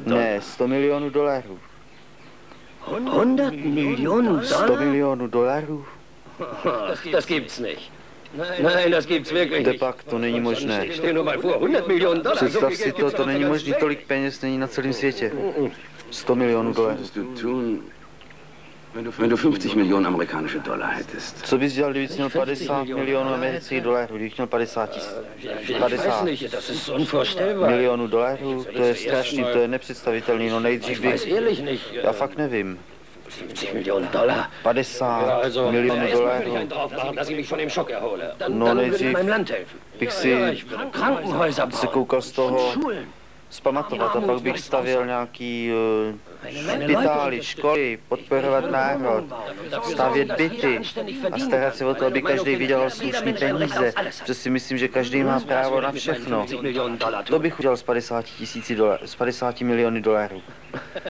Ne, 100 milionů dolarů. 100 Millionen 100 milionů dolarů? Das gibt's nicht. Nein, das gibt's wirklich De nicht. pak to není možné. Stell nur mal vor, 100 Millionen Dollar. Představ si to, to není možné, tolik peněz není na celém světě. 100 milionů dolarů. Wenn du 50 Millionen amerikanische Dollar hättest. Co bys dělal, kdybys měl 50 milionů amerických dolarů, kdybych měl 50 milionů dolarů? To je strašný, to je nepředstavitelný, no nejdřív bych... Já fakt nevím. 50 milionů dolarů. No nejdřív bych si koukal z toho zpamatovat a pak bych stavěl nějaký špitály, školy, podporovat národ, stavět byty a starat se o to, aby každý vydělal slušný peníze, protože si myslím, že každý má právo na všechno. To bych udělal z 50 miliony dolarů.